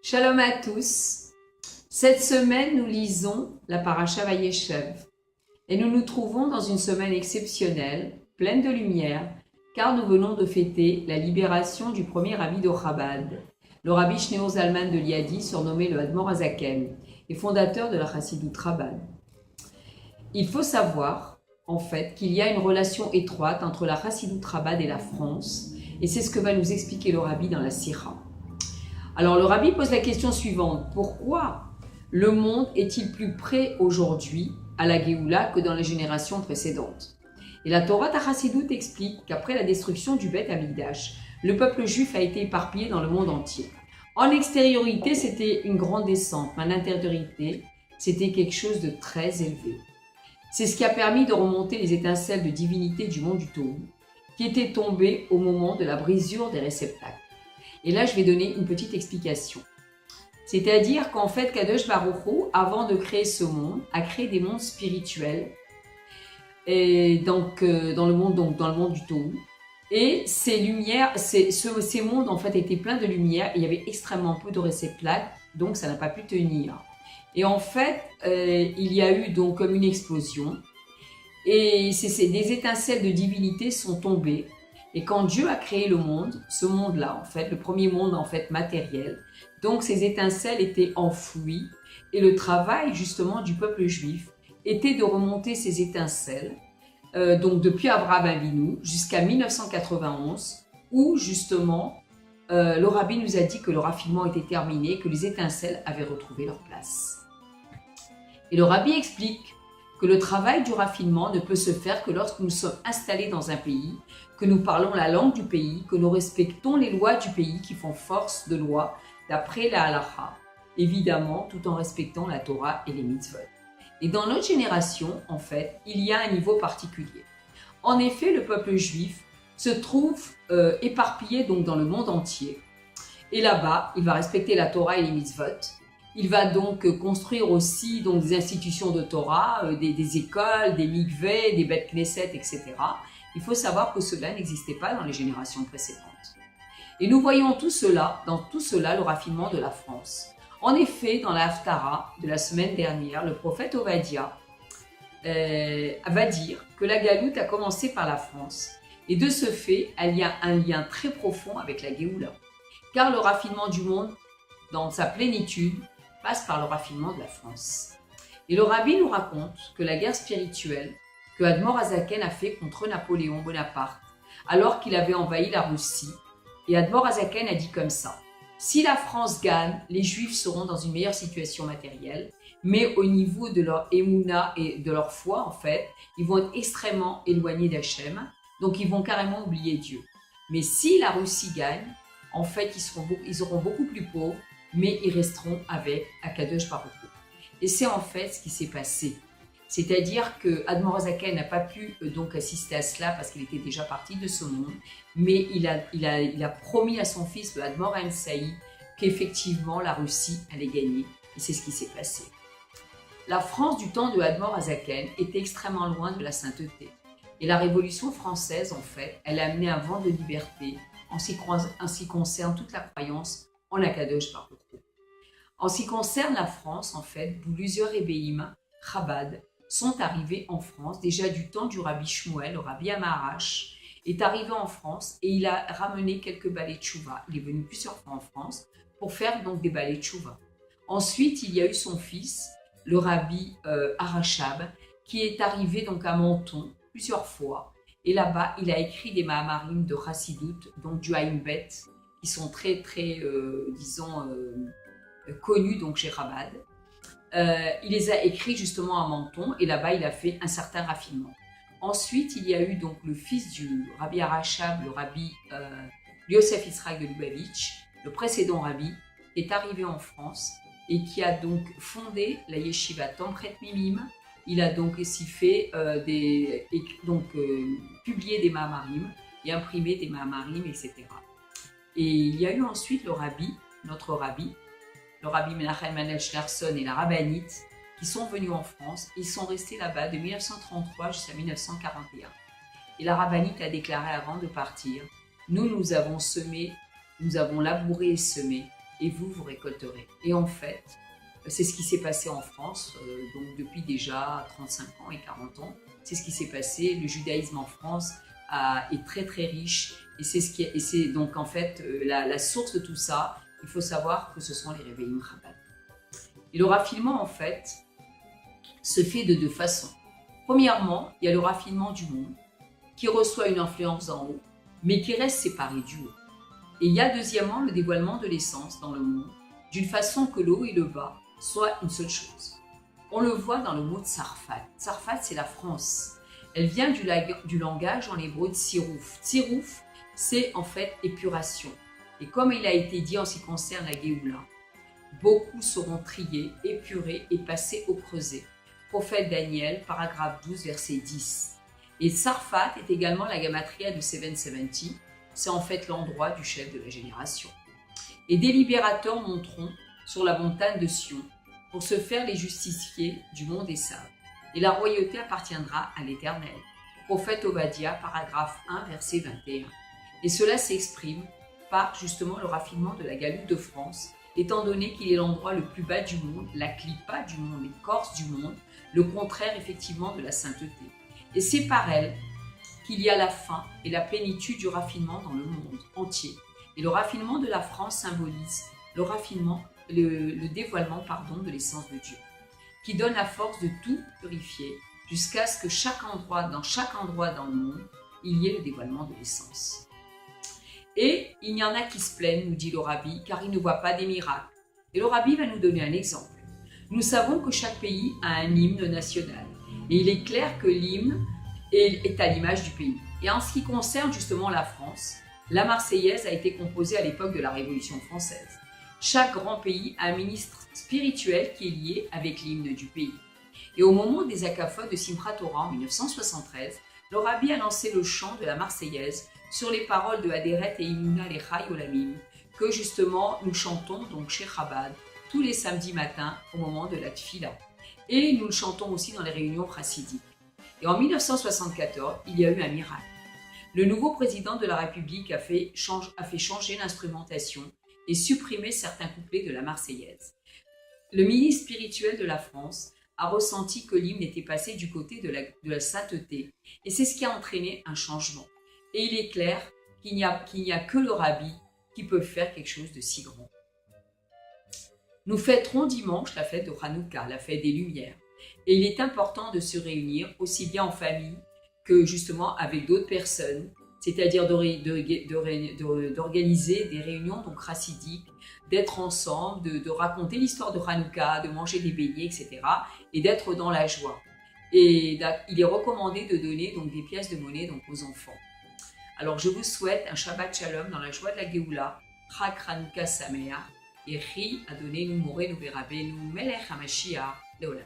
Shalom à tous. Cette semaine, nous lisons la Parasha Vayeshev et nous nous trouvons dans une semaine exceptionnelle, pleine de lumière, car nous venons de fêter la libération du premier rabbi de Chabad, le rabbi Shneur Zalman de Liadi, surnommé le Admor Hazaken, et fondateur de la Chassidut Chabad. Il faut savoir, en fait, qu'il y a une relation étroite entre la Chassidut Chabad et la France, et c'est ce que va nous expliquer le rabbi dans la Sira. Alors le rabbi pose la question suivante: pourquoi le monde est-il plus prêt aujourd'hui à la Géoula que dans les générations précédentes? Et la Torah Chassidut explique qu'après la destruction du Beth Amikdash, le peuple juif a été éparpillé dans le monde entier. En extériorité, c'était une grande descente, mais en intériorité, c'était quelque chose de très élevé. C'est ce qui a permis de remonter les étincelles de divinité du monde du Tohu, qui étaient tombées au moment de la brisure des réceptacles. Et là, je vais donner une petite explication. C'est-à-dire qu'en fait, Kadosh Baruch Hu, avant de créer ce monde, a créé des mondes spirituels, et donc dans le monde du Tohu. Et ces lumières, ces mondes en fait étaient pleins de lumière. Et il y avait extrêmement peu de réceptacles, donc ça n'a pas pu tenir. Et en fait, il y a eu donc comme une explosion, et des étincelles de divinité sont tombées. Et quand Dieu a créé le monde, ce monde-là, en fait, le premier monde en fait matériel, donc ces étincelles étaient enfouies, et le travail justement du peuple juif était de remonter ces étincelles, donc depuis Abraham Avinu jusqu'à 1991, où justement le rabbi nous a dit que le raffinement était terminé, que les étincelles avaient retrouvé leur place. Et le rabbi explique que le travail du raffinement ne peut se faire que lorsque nous sommes installés dans un pays, que nous parlons la langue du pays, que nous respectons les lois du pays qui font force de loi d'après la halacha, évidemment tout en respectant la Torah et les mitzvot. Et dans notre génération, en fait, il y a un niveau particulier. En effet, le peuple juif se trouve éparpillé donc dans le monde entier. Et là-bas, il va respecter la Torah et les mitzvot. Il va donc construire aussi donc, des institutions de Torah, des écoles, des mikveh, des beth knesset, etc. Il faut savoir que cela n'existait pas dans les générations précédentes. Et nous voyons dans tout cela le raffinement de la France. En effet, dans la Haftara de la semaine dernière, le prophète Ovadia va dire que la Galoute a commencé par la France. Et de ce fait, il y a un lien très profond avec la Géoula. Car le raffinement du monde, dans sa plénitude, passe par le raffinement de la France. Et le rabbi nous raconte que la guerre spirituelle que Admor Hazaken a fait contre Napoléon Bonaparte, alors qu'il avait envahi la Russie, et Admor Hazaken a dit comme ça: si la France gagne, les Juifs seront dans une meilleure situation matérielle, mais au niveau de leur émouna et de leur foi, en fait, ils vont être extrêmement éloignés d'Hachem, donc ils vont carrément oublier Dieu. Mais si la Russie gagne, en fait, ils seront beaucoup plus pauvres, mais ils resteront avec Akadosh Baruch Hu. Et c'est en fait ce qui s'est passé. C'est-à-dire que Admor Hazaken n'a pas pu donc assister à cela parce qu'il était déjà parti de ce monde, mais il a promis à son fils, le Admor Haim Saï, qu'effectivement la Russie allait gagner. Et c'est ce qui s'est passé. La France du temps de Admor Hazaken était extrêmement loin de la sainteté. Et la Révolution française, en fait, elle a amené un vent de liberté en ce qui concerne toute la croyance en Akadosh Baruch Hu. En ce qui concerne la France, en fait, plusieurs Rebbeim, Chabad, sont arrivés en France, déjà du temps du Rabbi Shmuel, le Rabbi Amarash, est arrivé en France et il a ramené quelques balais de Tchouva. Il est venu plusieurs fois en France pour faire donc des balais de Tchouva. Ensuite, il y a eu son fils, le Rabbi Arachab, qui est arrivé donc à Menton plusieurs fois. Et là-bas, il a écrit des Mahamarim de Chassidut, donc du Haïm Bet, qui sont très, très, connus donc chez Chabad. Il les a écrits justement à Menton et là-bas il a fait un certain raffinement. Ensuite il y a eu donc le fils du Rabbi Arachab, le Rabbi Yosef Yitzhak de Lubavitch, le précédent Rabbi, est arrivé en France et qui a donc fondé la Yeshiva Tomchet Mimim. Il a donc aussi fait publié des Mahamarim et imprimé des Mahamarim, etc. Et il y a eu ensuite notre Rabbi, le Rabbi Menachem Mendel Schneerson et la rabbinite, qui sont venus en France. Ils sont restés là-bas de 1933 jusqu'à 1941. Et la rabbinite a déclaré avant de partir: nous avons semé, nous avons labouré et semé, et vous, vous récolterez. Et en fait, c'est ce qui s'est passé en France, donc depuis déjà 35 ans et 40 ans. C'est ce qui s'est passé. Le judaïsme en France est très très riche et c'est donc en fait la source de tout ça. Il faut savoir que ce sont les réveillim Chabad. Et le raffinement en fait se fait de deux façons. Premièrement, il y a le raffinement du monde qui reçoit une influence d'en haut, mais qui reste séparé du haut. Et il y a deuxièmement le dévoilement de l'essence dans le monde, d'une façon que le haut et le bas soient une seule chose. On le voit dans le mot Tsarfat. Tsarfat, c'est la France. Elle vient du langage en hébreu de Tsirouf. Tsirouf, c'est en fait épuration. Et comme il a été dit en ce qui concerne la Géoula, beaucoup seront triés, épurés et passés au creuset. Prophète Daniel, paragraphe 12, verset 10. Et Tsarfat est également la gamatria de 770. C'est en fait l'endroit du chef de la génération. Et des libérateurs monteront sur la montagne de Sion pour se faire les justiciers du monde des sables. Et la royauté appartiendra à l'Éternel. Prophète Obadiah, paragraphe 1, verset 21. Et cela s'exprime par justement le raffinement de la galoute de France, étant donné qu'il est l'endroit le plus bas du monde, la clipa du monde, l'écorce du monde, le contraire effectivement de la sainteté. Et c'est par elle qu'il y a la fin et la plénitude du raffinement dans le monde entier. Et le raffinement de la France symbolise le raffinement, le dévoilement de l'essence de Dieu, qui donne la force de tout purifier jusqu'à ce que dans chaque endroit dans le monde, il y ait le dévoilement de l'essence. Et il y en a qui se plaignent, nous dit le Rabbi, car ils ne voient pas des miracles. Et le Rabbi va nous donner un exemple. Nous savons que chaque pays a un hymne national. Et il est clair que l'hymne est à l'image du pays. Et en ce qui concerne justement la France, la Marseillaise a été composée à l'époque de la Révolution française. Chaque grand pays a un ministre spirituel qui est lié avec l'hymne du pays. Et au moment des Akafot de Simchat Torah en 1973, le Rabbi a lancé le chant de la Marseillaise sur les paroles de Haderet et Imuna Lechai Olamim, que justement nous chantons donc chez Chabad tous les samedis matins au moment de la Tfila. Et nous le chantons aussi dans les réunions chassidiques. Et en 1974, il y a eu un miracle. Le nouveau président de la République a fait changer l'instrumentation et supprimer certains couplets de la Marseillaise. Le ministre spirituel de la France a ressenti que l'hymne était passé du côté de la sainteté, et c'est ce qui a entraîné un changement. Et il est clair qu'il n'y a que le Rabbi qui peut faire quelque chose de si grand. Nous fêterons dimanche la fête de Hanouka, la fête des Lumières. Et il est important de se réunir aussi bien en famille que justement avec d'autres personnes, c'est-à-dire d'organiser des réunions donc chassidiques, d'être ensemble, de raconter l'histoire de Hanouka, de manger des beignets, etc. et d'être dans la joie. Et il est recommandé de donner donc des pièces de monnaie donc aux enfants. Alors je vous souhaite un Shabbat Shalom dans la joie de la Géoula, Chag Hanouka Sameach, et Ri Adonenu Morenu Verabenu Melech HaMashiach Leolam.